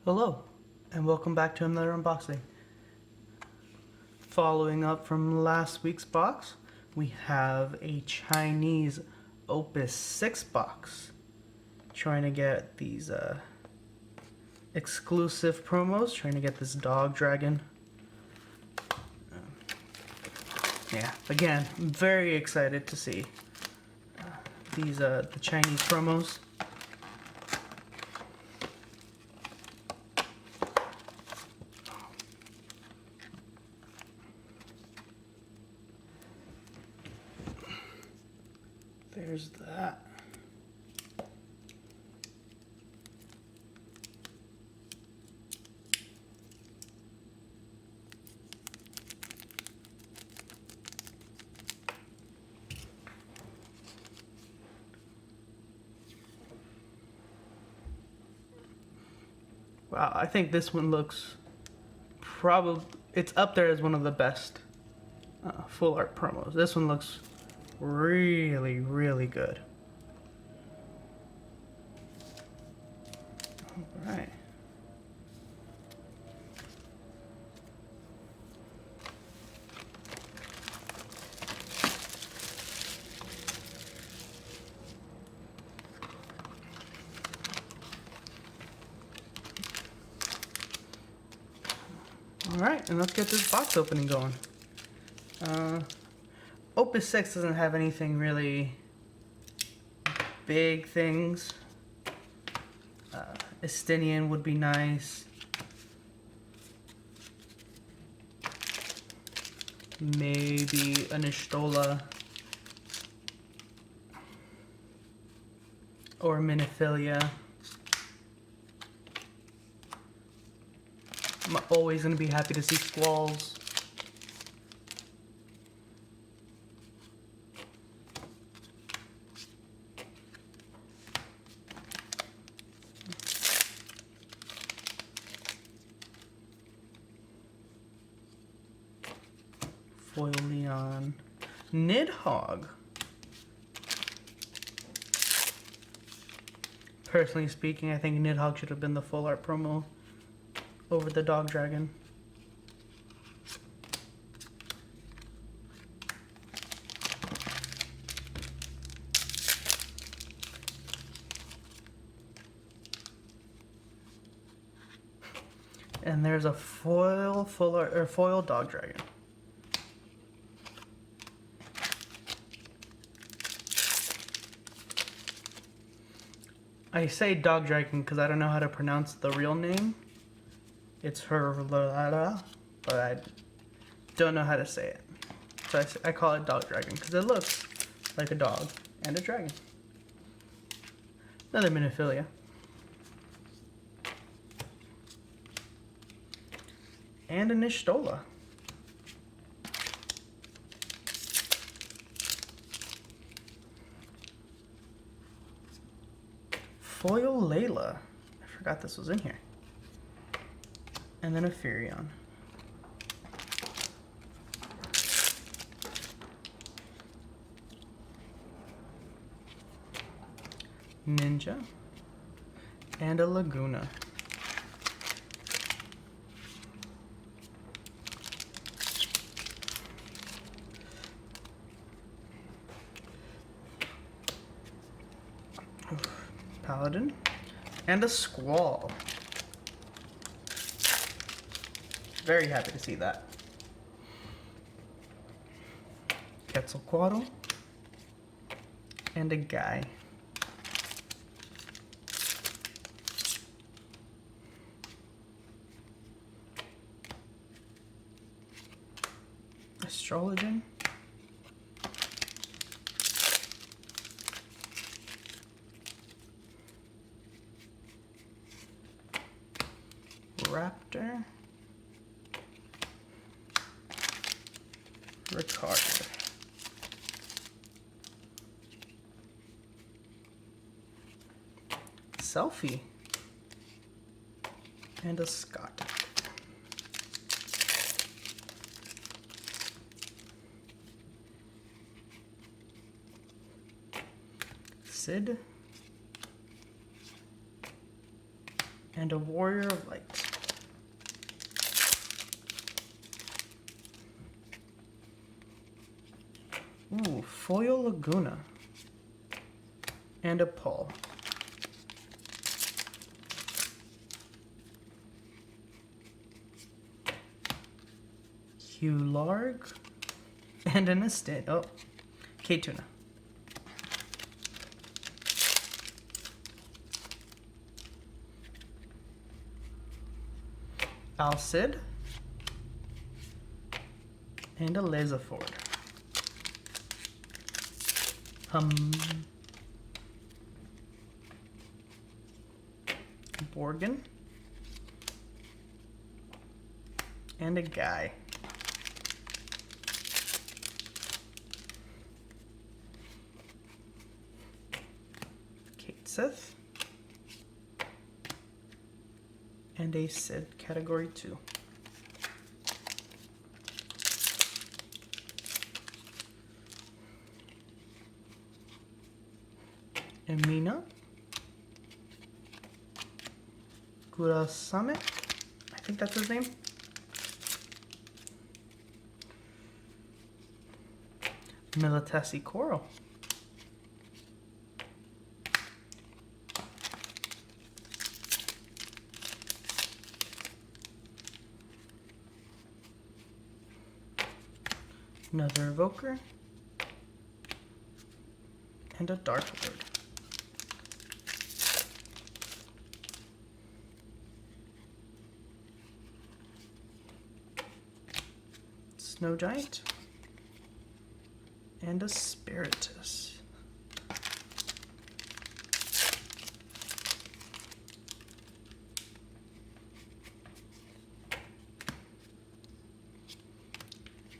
Hello, and welcome back to another unboxing. Following up from last week's box, we have a Chinese Opus 6 box. Trying to get these exclusive promos, trying to get this dog dragon. Yeah, again, I'm very excited to see these the Chinese promos. There's that. Wow, I think this one looks it's up there as one of the best full art promos. This one looks really, really good. All right. Alright, and let's get this box opening going. Opus 6 doesn't have anything really big things. Estinian would be nice. Maybe a Nishtola. Or Miniphilia. I'm always going to be happy to see squalls. Foil Leon. Nidhogg. Personally speaking, I think Nidhogg should have been the full art promo over the dog dragon. And there's a foil dog dragon. I say dog dragon because I don't know how to pronounce the real name. It's her, but I don't know how to say it. So I call it dog dragon because it looks like a dog and a dragon. Another Miniphilia. And a Nishtola. Foil Layla. I forgot this was in here. And then a Furion. Ninja. And a Laguna. Paladin. And a Squall. Very happy to see that. Quetzalcoatl. And a Guy. Astrologian. Raptor. Ricard. Selfie. And a Scott. Sid. and a Warrior of Light. Ooh, Foil Laguna. And a Paul. Hugh Larg. And an Instant. Oh, K-Tuna. Alcid. And a Laserford. Borgin. And a Guy. Kate Sith. And a Sid Category 2. Emina. Kurasame. I think that's his name. Militesi Coral. Another Evoker. And a Dark Lord. Snow Giant. And a Spiritus.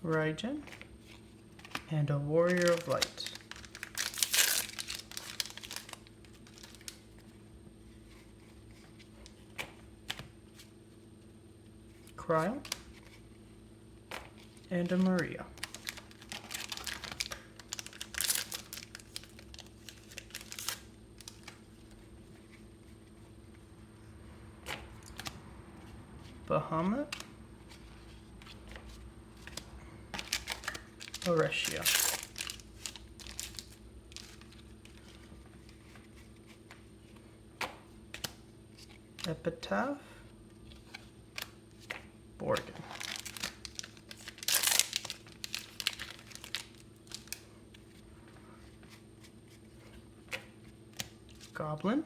Raijin. And a Warrior of Light. Cryo. And a Maria. Bahamut. Orestia. Epitaph. Borgin. Goblin.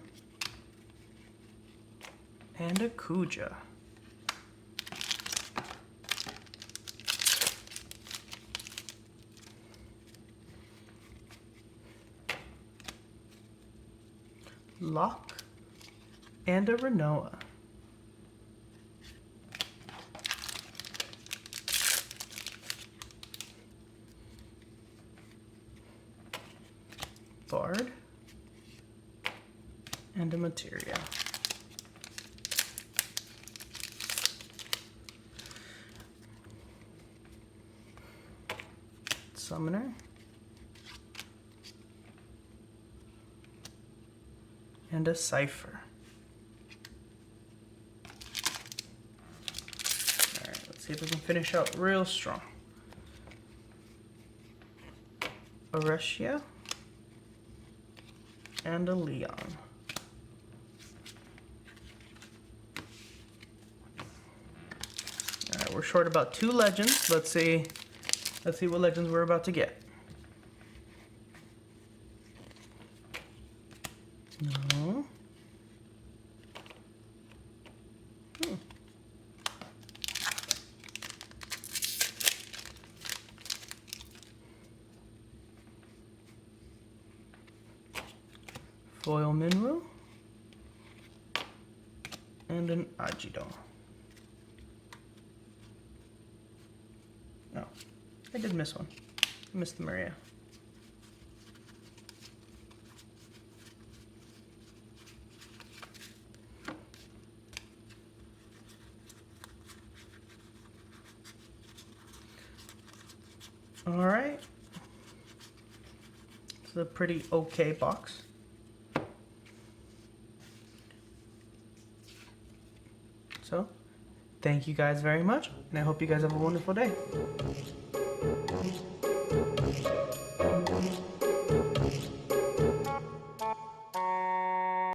And a Kuja. Locke. And a Renoa. Bard. And a Materia. Summoner. And a Cipher. Alright, let's see if we can finish out real strong. Orestia. And a Leon. Alright, we're short about 2 legends. Let's see what legends we're about to get. No. Foil Minwu. And an Ajido. No, I did miss one. I missed the Maria. All right. It's a pretty okay box. So, thank you guys very much, and I hope you guys have a wonderful day.